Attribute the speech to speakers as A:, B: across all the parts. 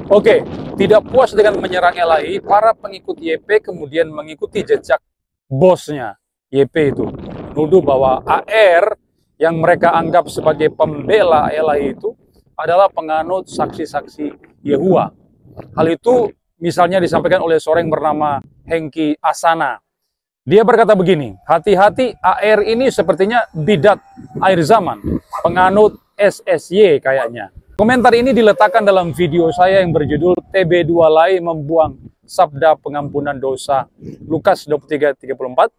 A: Oke, tidak puas dengan menyerang LAI, para pengikut YP kemudian mengikuti jejak bosnya YP itu. Menuduh bahwa AR yang mereka anggap sebagai pembela LAI itu adalah penganut saksi-saksi Yehua. Hal itu misalnya disampaikan oleh seorang yang bernama Hengki Asana. Dia berkata begini, hati-hati AR ini sepertinya bidat akhir zaman, penganut SSY kayaknya. Komentar ini diletakkan dalam video saya yang berjudul TB2 Lai membuang sabda pengampunan dosa Lukas 23:34.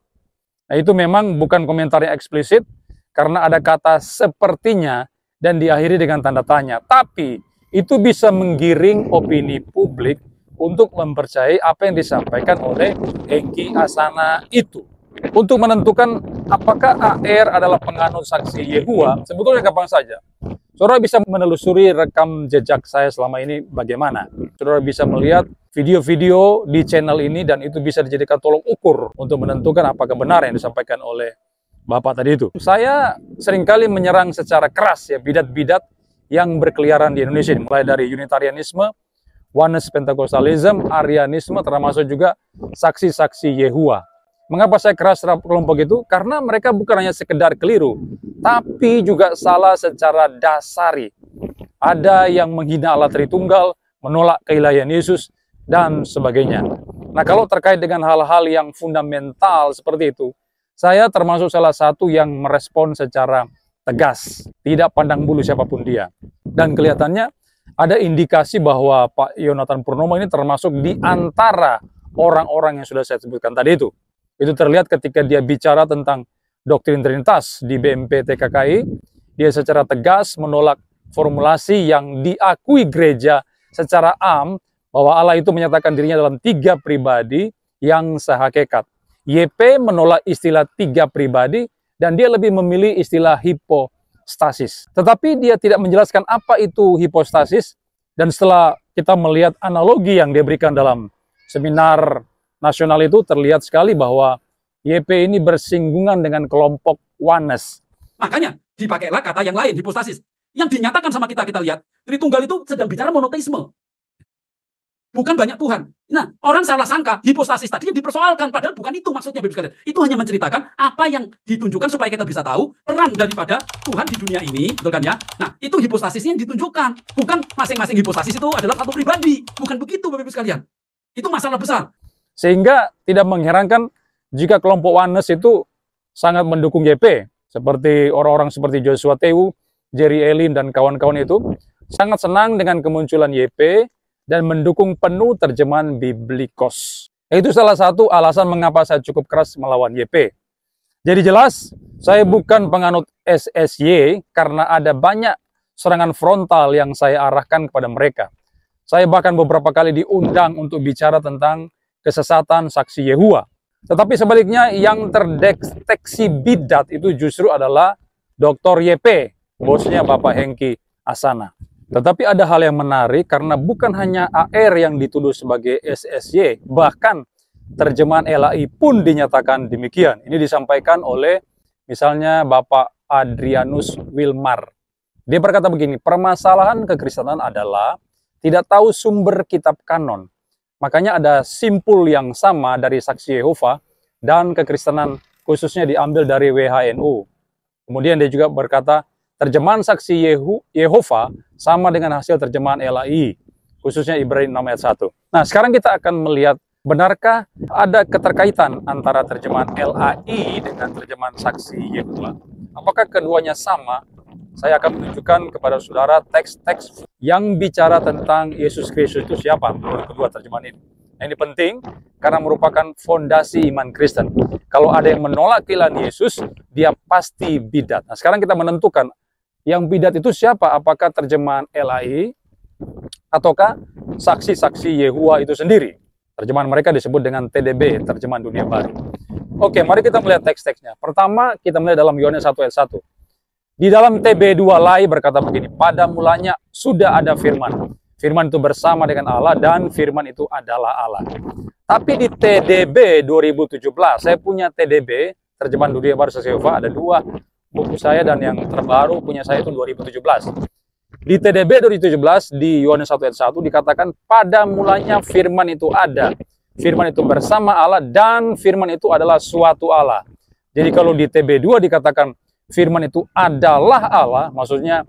A: Nah, itu memang bukan komentar yang eksplisit karena ada kata sepertinya dan diakhiri dengan tanda tanya. Tapi itu bisa menggiring opini publik untuk mempercayai apa yang disampaikan oleh Hengki Asana itu. Untuk menentukan apakah AR adalah penganut saksi Yehua, sebetulnya gampang saja. Saudara bisa menelusuri rekam jejak saya selama ini bagaimana. Saudara bisa melihat video-video di channel ini dan itu bisa dijadikan tolok ukur untuk menentukan apakah benar yang disampaikan oleh Bapak tadi itu. Saya seringkali menyerang secara keras ya bidat-bidat yang berkeliaran di Indonesia, mulai dari Unitarianisme, Oneness Pentecostalism, Arianisme, termasuk juga saksi-saksi Yehua. Mengapa saya keras terhadap kelompok itu? Karena mereka bukan hanya sekedar keliru, tapi juga salah secara dasari. Ada yang menghina Allah Tritunggal, menolak keilahian Yesus, dan sebagainya. Nah, kalau terkait dengan hal-hal yang fundamental seperti itu, saya termasuk salah satu yang merespon secara tegas, tidak pandang bulu siapapun dia. Dan kelihatannya ada indikasi bahwa Pak Yonatan Purnomo ini termasuk di antara orang-orang yang sudah saya sebutkan tadi itu. Itu terlihat ketika dia bicara tentang doktrin Trinitas di BMP TKKI, dia secara tegas menolak formulasi yang diakui gereja secara am, bahwa Allah itu menyatakan dirinya dalam 3 pribadi yang sehakikat. YP menolak istilah 3 pribadi, dan dia lebih memilih istilah hipostasis. Tetapi dia tidak menjelaskan apa itu hipostasis, dan setelah kita melihat analogi yang dia berikan dalam seminar nasional itu, terlihat sekali bahwa YP ini bersinggungan dengan kelompok Oneness.
B: Makanya dipakailah kata yang lain, hipostasis. Yang dinyatakan sama kita lihat, Tritunggal itu sedang bicara monoteisme. Bukan banyak Tuhan. Nah, orang salah sangka hipostasis tadi yang dipersoalkan, padahal bukan itu maksudnya, Bapak sekalian. Itu hanya menceritakan apa yang ditunjukkan supaya kita bisa tahu peran daripada Tuhan di dunia ini, betul kan ya? Nah, itu hipostasisnya yang ditunjukkan. Bukan masing-masing hipostasis itu adalah satu pribadi. Bukan begitu, Bapak sekalian. Itu masalah besar.
A: Sehingga tidak mengherankan jika kelompok Oneness itu sangat mendukung YP. Seperti orang-orang seperti Joshua Tewu, Jerry Elin, dan kawan-kawan itu sangat senang dengan kemunculan YP dan mendukung penuh terjemahan Biblikos. Itu salah satu alasan mengapa saya cukup keras melawan YP. Jadi jelas, saya bukan penganut SSY karena ada banyak serangan frontal yang saya arahkan kepada mereka. Saya bahkan beberapa kali diundang untuk bicara tentang kesesatan saksi Yehua. Tetapi sebaliknya yang terdeteksi bidat itu justru adalah Dr. YP, bosnya Bapak Hengki Asana. Tetapi ada hal yang menarik karena bukan hanya AR yang dituduh sebagai SSY, bahkan terjemahan LAI pun dinyatakan demikian. Ini disampaikan oleh misalnya Bapak Adrianus Wilmar. Dia berkata begini, permasalahan kekristenan adalah tidak tahu sumber kitab kanon. Makanya ada simpul yang sama dari saksi Yehova dan kekristenan khususnya diambil dari WHNU. Kemudian dia juga berkata, terjemahan saksi Yehova sama dengan hasil terjemahan LAI, khususnya Ibrani 6 ayat 1. Nah, sekarang kita akan melihat, benarkah ada keterkaitan antara terjemahan LAI dengan terjemahan saksi Yehova? Apakah keduanya sama? Saya akan menunjukkan kepada saudara teks-teks yang bicara tentang Yesus Kristus itu siapa menurut kedua terjemahan ini. Nah, ini penting karena merupakan fondasi iman Kristen. Kalau ada yang menolak keilahian Yesus, dia pasti bidat. Nah, sekarang kita menentukan yang bidat itu siapa? Apakah terjemahan LAI ataukah saksi-saksi Yehua itu sendiri? Terjemahan mereka disebut dengan TDB, terjemahan dunia baru. Oke, mari kita melihat teks-teksnya. Pertama, kita melihat dalam Yohanes 1 ayat 1. Di dalam TB2 Lai berkata begini, pada mulanya sudah ada firman. Firman itu bersama dengan Allah dan firman itu adalah Allah. Tapi di TDB 2017, saya punya TDB, terjemahan dunia baru Saksi Yehova, ada 2 buku saya dan yang terbaru punya saya itu 2017. Di TDB 2017 di Yohanes 1 ayat 1 dikatakan pada mulanya firman itu ada. Firman itu bersama Allah dan firman itu adalah suatu Allah. Jadi kalau di TB2 dikatakan firman itu adalah Allah, maksudnya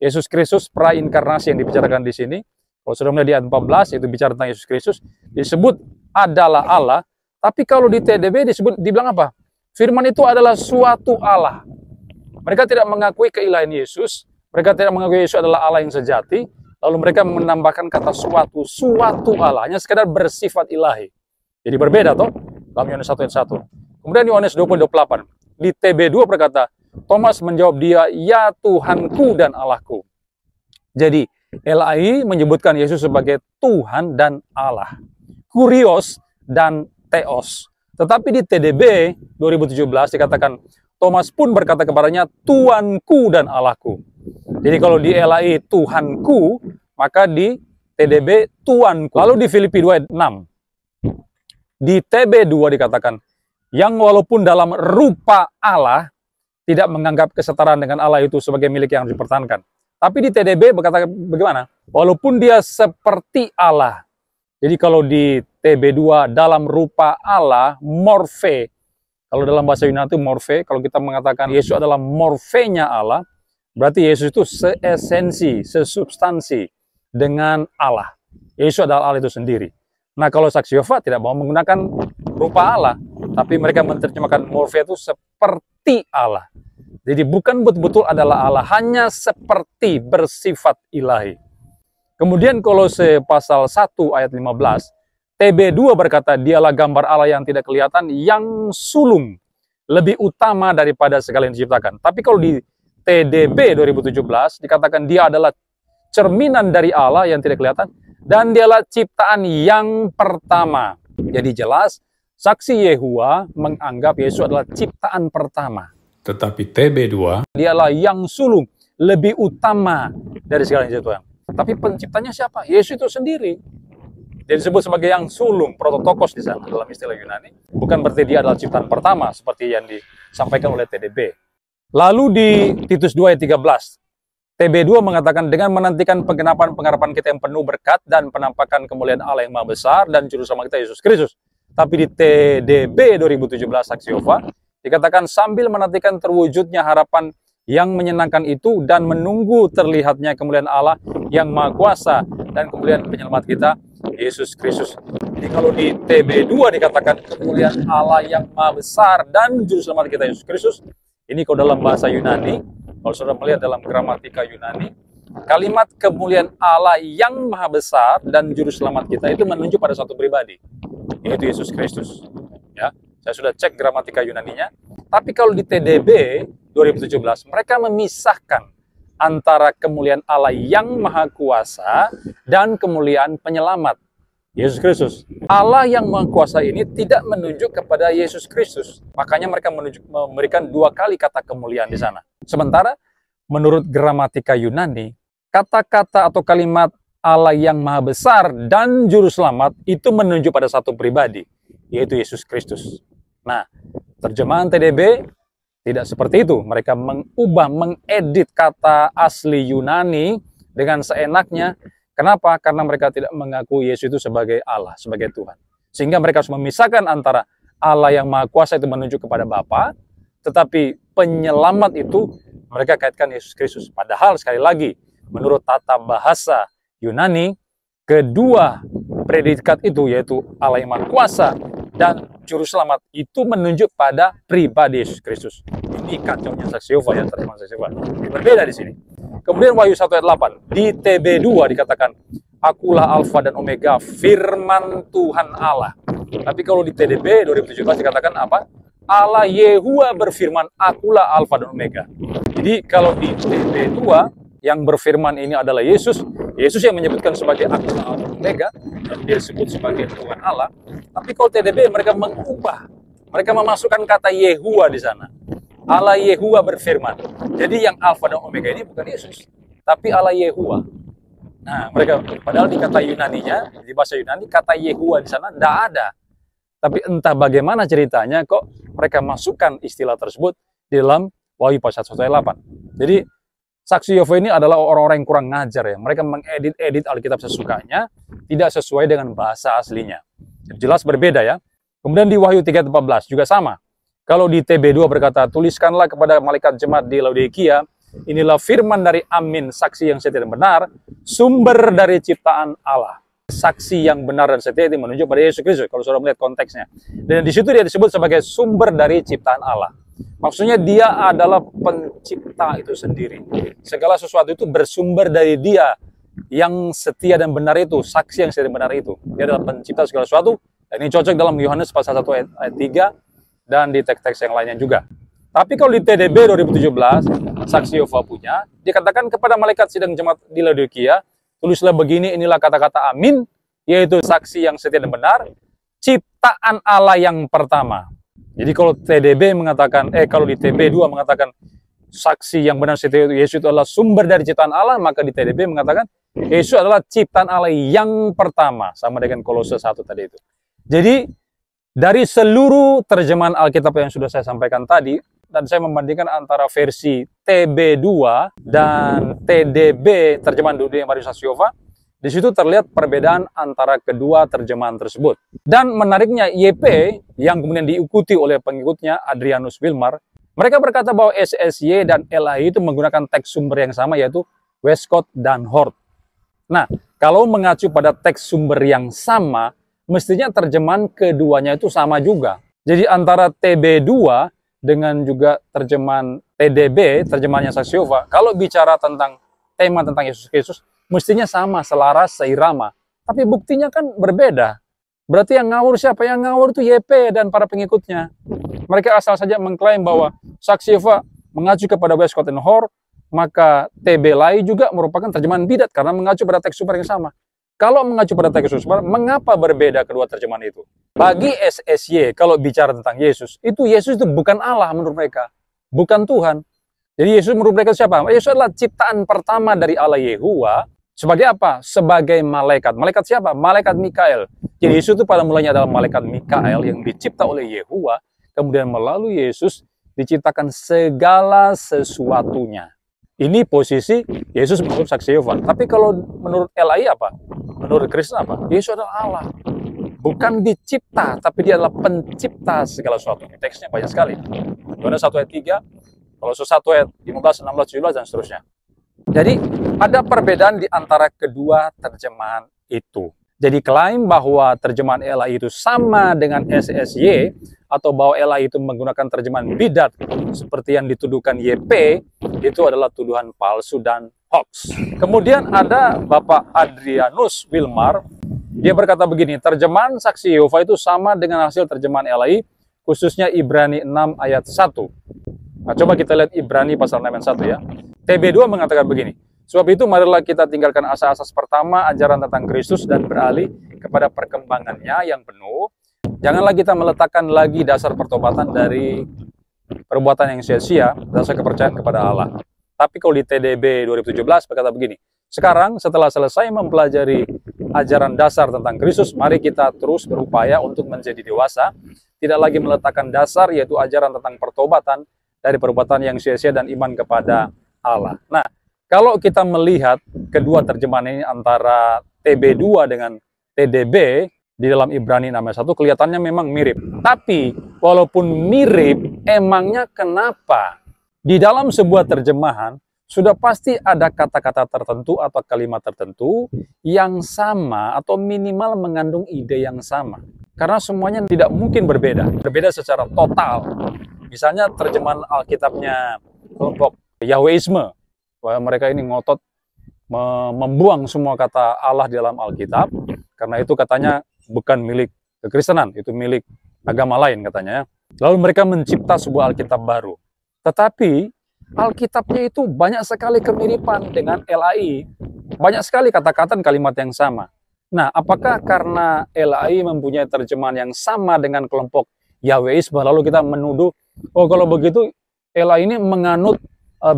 A: Yesus Kristus prainkarnasi yang dibicarakan di sini. Kalau sudah melihat di ayat 14 itu bicara tentang Yesus Kristus, disebut adalah Allah. Tapi kalau di TDB dibilang apa? Firman itu adalah suatu Allah. Mereka tidak mengakui keilahian Yesus, mereka tidak mengakui Yesus adalah Allah yang sejati, lalu mereka menambahkan kata suatu Allah, hanya sekedar bersifat ilahi. Jadi berbeda toh dalam Yohanes 1 ayat 1. Kemudian Yohanes 20:28 di TB2 berkata, Thomas menjawab dia, ya Tuhanku dan Allahku. Jadi LAI menyebutkan Yesus sebagai Tuhan dan Allah, Kurios dan Theos. Tetapi di TDB 2017 dikatakan Thomas pun berkata kepadanya, Tuanku dan Allahku. Jadi kalau di LAI Tuhanku, maka di TDB Tuanku. Lalu di Filipi 2 ayat 6, di TB2 dikatakan, yang walaupun dalam rupa Allah, tidak menganggap kesetaraan dengan Allah itu sebagai milik yang harus dipertahankan. Tapi di TDB berkata bagaimana? Walaupun dia seperti Allah. Jadi kalau di TB2 dalam rupa Allah, morfe. Kalau dalam bahasa Yunani itu morfe, kalau kita mengatakan Yesus adalah morfenya Allah, berarti Yesus itu seesensi, sesubstansi dengan Allah. Yesus adalah Allah itu sendiri. Nah kalau saksi Yehova tidak mau menggunakan rupa Allah, tapi mereka menerjemahkan morfe itu seperti Allah. Jadi bukan betul-betul adalah Allah, hanya seperti bersifat ilahi. Kemudian Kolose pasal 1 ayat 15, TB2 berkata, dialah gambar Allah yang tidak kelihatan, yang sulung, lebih utama daripada segala yang diciptakan. Tapi kalau di TDB 2017 dikatakan dia adalah cerminan dari Allah yang tidak kelihatan, dan dialah ciptaan yang pertama. Jadi jelas, saksi Yehova menganggap Yesus adalah ciptaan pertama.
C: Tetapi TB2,
A: dialah yang sulung, lebih utama dari segala yang diciptakan. Tapi penciptanya siapa? Yesus itu sendiri. Dia disebut sebagai yang sulung, prototokos di sana dalam istilah Yunani. Bukan berarti dia adalah ciptaan pertama seperti yang disampaikan oleh TDB. Lalu di Titus 2 ayat 13, TB2 mengatakan dengan menantikan penggenapan pengharapan kita yang penuh berkat dan penampakan kemuliaan Allah yang Maha Besar dan Juru Selamat kita Yesus Kristus. Tapi di TDB 2017 saksi Yehova dikatakan sambil menantikan terwujudnya harapan yang menyenangkan itu dan menunggu terlihatnya kemuliaan Allah yang Maha Kuasa dan kemuliaan penyelamat kita Yesus Kristus. Jadi kalau di TB2 dikatakan kemuliaan Allah yang Maha Besar dan Juru Selamat kita Yesus Kristus, ini kalau dalam bahasa Yunani, kalau saudara melihat dalam gramatika Yunani, kalimat kemuliaan Allah yang Maha Besar dan Juru Selamat kita itu menunjuk pada satu pribadi, yaitu Yesus Kristus. Ya, saya sudah cek gramatika Yunaninya. Tapi kalau di TDB 2017, mereka memisahkan antara kemuliaan Allah yang Maha Kuasa dan kemuliaan penyelamat, Yesus Kristus. Allah yang Maha Kuasa ini tidak menunjuk kepada Yesus Kristus. Makanya mereka memberikan dua kali kata kemuliaan di sana. Sementara menurut gramatika Yunani, kata-kata atau kalimat Allah yang Maha Besar dan Juru Selamat itu menunjuk pada satu pribadi, yaitu Yesus Kristus. Nah, terjemahan TDB tidak seperti itu. Mereka mengedit kata asli Yunani dengan seenaknya. Kenapa? Karena mereka tidak mengaku Yesus itu sebagai Allah, sebagai Tuhan. Sehingga mereka harus memisahkan antara Allah yang Maha Kuasa itu menunjuk kepada Bapa, tetapi penyelamat itu mereka kaitkan Yesus Kristus. Padahal sekali lagi, menurut tata bahasa Yunani, kedua predikat itu yaitu Allah yang Maha Kuasa dan Juru Selamat itu menunjuk pada pribadi Yesus Kristus. Ini kacaunya saksi Yehova ya, terjemahan saksi Yehova. Berbeda di sini. Kemudian Wahyu 1 ayat 8, di TB2 dikatakan, akulah Alfa dan Omega, firman Tuhan Allah. Tapi kalau di TDB 2017 dikatakan apa? Allah Yehova berfirman, akulah Alfa dan Omega. Jadi kalau di TB2 yang berfirman ini adalah Yesus, Yesus yang menyebutkan sebagai akulah Alfa dan Omega, dan dia disebut sebagai Tuhan Allah. Tapi kalau TDB mereka mengubah, mereka memasukkan kata Yehova di sana. Allah Yehova berfirman. Jadi yang Alfa dan Omega ini bukan Yesus, tapi Allah Yehova. Nah, mereka padahal di kata Yunaninya, di bahasa Yunani kata Yehova di sana tidak ada. Tapi entah bagaimana ceritanya kok mereka masukkan istilah tersebut di dalam Wahyu pasal 1 ayat 8. Jadi Saksi Yehova ini adalah orang-orang yang kurang ngajar ya. Mereka mengedit-edit Alkitab sesukanya, tidak sesuai dengan bahasa aslinya. Jelas berbeda ya. Kemudian di Wahyu 3:14 juga sama. Kalau di TB2 berkata, tuliskanlah kepada malaikat jemaat di Laodikia, inilah firman dari Amin, saksi yang setia dan benar, sumber dari ciptaan Allah. Saksi yang benar dan setia itu menunjuk pada Yesus Kristus, kalau saudara melihat konteksnya. Dan di situ dia disebut sebagai sumber dari ciptaan Allah. Maksudnya dia adalah pencipta itu sendiri. Segala sesuatu itu bersumber dari dia yang setia dan benar itu, saksi yang setia dan benar itu. Dia adalah pencipta segala sesuatu. Dan ini cocok dalam Yohanes pasal 1 ayat 3 dan di teks-teks yang lainnya juga. Tapi kalau di TDB 2017, saksi Yehova punya, dikatakan kepada malaikat sidang jemaat di Laodikia, tulislah begini, inilah kata-kata amin, yaitu saksi yang setia dan benar, ciptaan Allah yang pertama. Jadi kalau TDB mengatakan, kalau di TB2 mengatakan saksi yang benar setia Yesus itu adalah sumber dari ciptaan Allah, maka di TDB mengatakan Yesus adalah ciptaan Allah yang pertama, sama dengan Kolose 1 tadi itu. Jadi dari seluruh terjemahan Alkitab yang sudah saya sampaikan tadi, dan saya membandingkan antara versi TB2 dan TDB, terjemahan Dunia yang Baru Saksi Yehova, di situ terlihat perbedaan antara kedua terjemahan tersebut. Dan menariknya YP yang kemudian diikuti oleh pengikutnya Adrianus Wilmar, mereka berkata bahwa SSY dan LAI itu menggunakan teks sumber yang sama, yaitu Westcott dan Hort. Nah, kalau mengacu pada teks sumber yang sama, mestinya terjemahan keduanya itu sama juga. Jadi antara TB2 dengan juga terjemahan TDB, terjemahannya Saksi Yehova, kalau bicara tentang tema tentang Yesus Kristus, mestinya sama, selaras, seirama. Tapi buktinya kan berbeda. Berarti yang ngawur siapa? Yang ngawur itu YP dan para pengikutnya. Mereka asal saja mengklaim bahwa Saksi Yehova mengacu kepada Westcott dan Hort, maka TB LAI juga merupakan terjemahan bidat karena mengacu pada teks sumber yang sama. Kalau mengacu pada teks sumber, mengapa berbeda kedua terjemahan itu? Bagi SSY, kalau bicara tentang Yesus itu bukan Allah menurut mereka, bukan Tuhan. Jadi Yesus menurut mereka siapa? Yesus adalah ciptaan pertama dari Allah Yehuwa. Sebagai apa? Sebagai malaikat. Malaikat siapa? Malaikat Mikael. Jadi Yesus itu pada mulanya adalah malaikat Mikael yang dicipta oleh Yehuwa. Kemudian melalui Yesus diciptakan segala sesuatunya. Ini posisi Yesus menurut Saksi Yehova. Tapi kalau menurut LAI apa? Menurut Kristen apa? Yesus adalah Allah. Bukan dicipta, tapi dia adalah pencipta segala sesuatu. Teksnya banyak sekali. Yohanes 1 ayat 3, Kolose 1 ayat 15, 16, 17, dan seterusnya. Jadi, ada perbedaan di antara kedua terjemahan itu. Jadi, klaim bahwa terjemahan LAI itu sama dengan SSY, atau bahwa LAI itu menggunakan terjemahan bidat, seperti yang dituduhkan YP, itu adalah tuduhan palsu dan hoax. Kemudian ada Bapak Adrianus Wilmar, dia berkata begini, terjemahan Saksi Yehova itu sama dengan hasil terjemahan LAI, khususnya Ibrani 6 ayat 1. Nah, coba kita lihat Ibrani pasal 6 ayat 1 ya. TB2 mengatakan begini, sebab itu marilah kita tinggalkan asas-asas pertama, ajaran tentang Kristus, dan beralih kepada perkembangannya yang penuh. Janganlah kita meletakkan lagi dasar pertobatan dari perbuatan yang sia-sia, dasar kepercayaan kepada Allah. Tapi kalau di TDB 2017 berkata begini, sekarang setelah selesai mempelajari ajaran dasar tentang Kristus, mari kita terus berupaya untuk menjadi dewasa, tidak lagi meletakkan dasar yaitu ajaran tentang pertobatan dari perbuatan yang sia-sia dan iman kepada Allah. Nah, kalau kita melihat kedua terjemahan ini antara TB2 dengan TDB di dalam Ibrani 6 ayat 1 kelihatannya memang mirip. Tapi walaupun mirip, emangnya kenapa di dalam sebuah terjemahan sudah pasti ada kata-kata tertentu atau kalimat tertentu yang sama atau minimal mengandung ide yang sama. Karena semuanya tidak mungkin berbeda. Berbeda secara total. Misalnya terjemahan Alkitabnya kelompok Yahweisme. Bahwa mereka ini ngotot membuang semua kata Allah di dalam Alkitab. Karena itu katanya bukan milik kekristenan, itu milik agama lain katanya. Lalu mereka mencipta sebuah Alkitab baru. Tetapi Alkitabnya itu banyak sekali kemiripan dengan LAI. Banyak sekali kata-kata dan kalimat yang sama. Nah, apakah karena LAI mempunyai terjemahan yang sama dengan kelompok Yahweisme, lalu kita menuduh, oh kalau begitu LAI ini menganut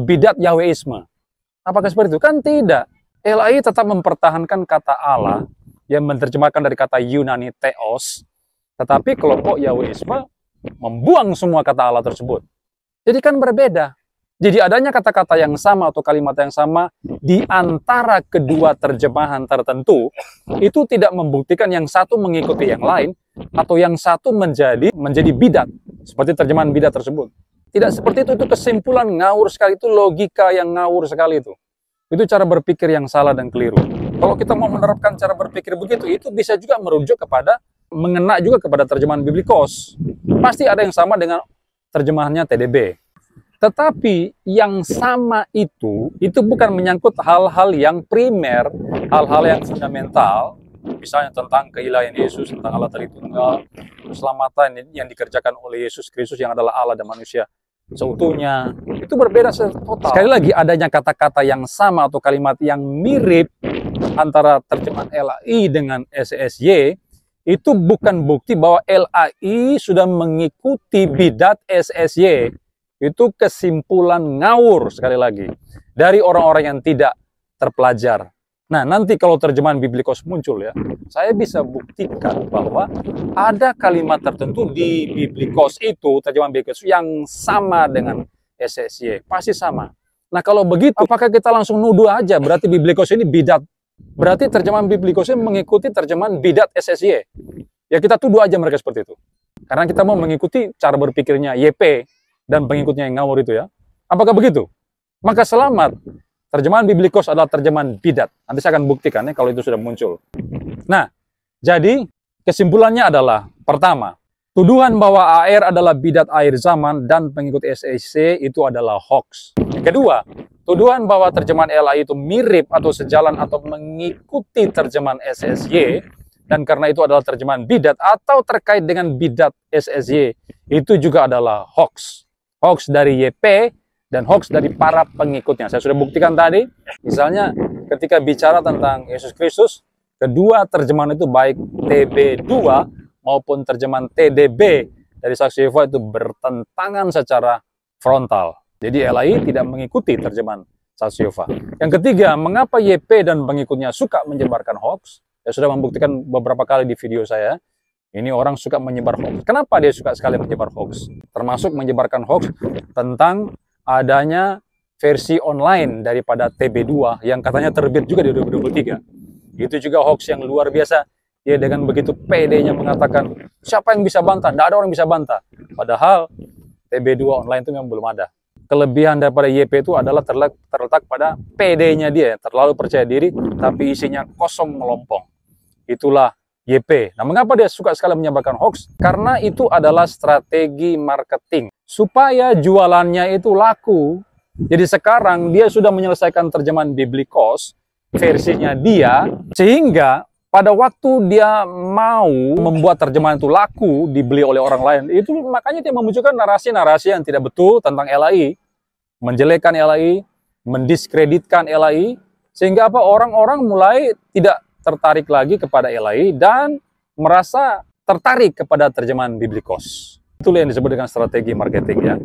A: bidat Yahweisme? Apakah seperti itu? Kan tidak. LAI tetap mempertahankan kata Allah yang menerjemahkan dari kata Yunani theos, tetapi kelompok Yahweisme membuang semua kata Allah tersebut. Jadi kan berbeda. Jadi adanya kata-kata yang sama atau kalimat yang sama di antara kedua terjemahan tertentu itu tidak membuktikan yang satu mengikuti yang lain atau yang satu menjadi bidat seperti terjemahan bidat tersebut. Tidak seperti itu kesimpulan ngawur sekali, itu logika yang ngawur sekali itu. Itu cara berpikir yang salah dan keliru. Kalau kita mau menerapkan cara berpikir begitu, itu bisa juga merujuk kepada, mengena juga kepada terjemahan Biblikos. Pasti ada yang sama dengan terjemahannya TDB. Tetapi yang sama itu bukan menyangkut hal-hal yang primer, hal-hal yang fundamental, misalnya tentang keilahian Yesus, tentang Allah Tritunggal, keselamatan yang dikerjakan oleh Yesus Kristus yang adalah Allah dan manusia seutuhnya. Itu berbeda total. Sekali lagi, adanya kata-kata yang sama atau kalimat yang mirip antara terjemahan LAI dengan SSY itu bukan bukti bahwa LAI sudah mengikuti bidat SSY. Itu kesimpulan ngawur sekali lagi dari orang-orang yang tidak terpelajar. Nah, nanti kalau terjemahan Biblikos muncul ya, saya bisa buktikan bahwa ada kalimat tertentu di Biblikos itu, terjemahan Biblikos yang sama dengan SSY, pasti sama. Nah, kalau begitu, apakah kita langsung nuduh aja berarti Biblikos ini bidat? Berarti terjemahan Biblikos ini mengikuti terjemahan bidat SSY. Ya kita tuduh aja mereka seperti itu. Karena kita mau mengikuti cara berpikirnya YP dan pengikutnya yang ngawur itu ya. Apakah begitu? Maka selamat. Terjemahan Biblikos adalah terjemahan bidat. Nanti saya akan buktikan ya kalau itu sudah muncul. Nah, jadi kesimpulannya adalah, pertama, tuduhan bahwa AR adalah bidat akhir zaman dan pengikut SSY itu adalah hoax. Yang kedua, tuduhan bahwa terjemahan LAI itu mirip atau sejalan atau mengikuti terjemahan SSY, dan karena itu adalah terjemahan bidat atau terkait dengan bidat SSY, itu juga adalah hoax. Hoax dari YP, dan hoax dari para pengikutnya. Saya sudah buktikan tadi, misalnya ketika bicara tentang Yesus Kristus, kedua terjemahan itu baik TB2 maupun terjemahan TDB dari Saksi Yehova itu bertentangan secara frontal. Jadi LAI tidak mengikuti terjemahan Saksi Yehova. Yang ketiga, mengapa YP dan pengikutnya suka menyebarkan hoax? Saya sudah membuktikan beberapa kali di video saya. Ini orang suka menyebar hoax. Kenapa dia suka sekali menyebar hoax? Termasuk menyebarkan hoax tentang adanya versi online daripada TB2 yang katanya terbit juga di 2023. Itu juga hoax yang luar biasa. Dia dengan begitu PD-nya mengatakan, siapa yang bisa bantah? Tidak ada orang yang bisa bantah. Padahal TB2 online itu memang belum ada. Kelebihan daripada YP itu adalah terletak pada PD-nya dia. Terlalu percaya diri, tapi isinya kosong melompong. Itulah YP. Nah, mengapa dia suka sekali menyebarkan hoax? Karena itu adalah strategi marketing. Supaya jualannya itu laku. Jadi sekarang dia sudah menyelesaikan terjemahan Biblikos, versinya dia, sehingga pada waktu dia mau membuat terjemahan itu laku, dibeli oleh orang lain, itu makanya dia memunculkan narasi-narasi yang tidak betul tentang LAI, menjelekkan LAI, mendiskreditkan LAI, sehingga apa, orang-orang mulai tidak tertarik lagi kepada LAI dan merasa tertarik kepada terjemahan Biblikos. Itulah yang disebut dengan strategi marketing ya.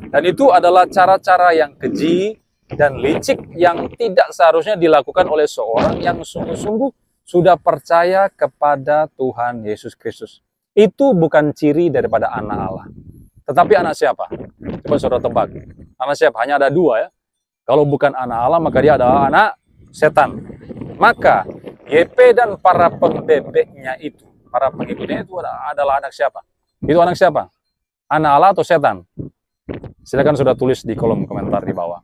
A: Dan itu adalah cara-cara yang keji dan licik yang tidak seharusnya dilakukan oleh seorang yang sungguh-sungguh sudah percaya kepada Tuhan Yesus Kristus. Itu bukan ciri daripada anak Allah. Tetapi anak siapa? Coba saudara tebak. Anak siapa? Hanya ada dua ya. Kalau bukan anak Allah, maka dia adalah anak setan. Maka YP dan para pembebeknya itu, para pengikutnya itu adalah anak siapa? Itu anak siapa? Anak Allah atau setan? Silakan sudah tulis di kolom komentar di bawah.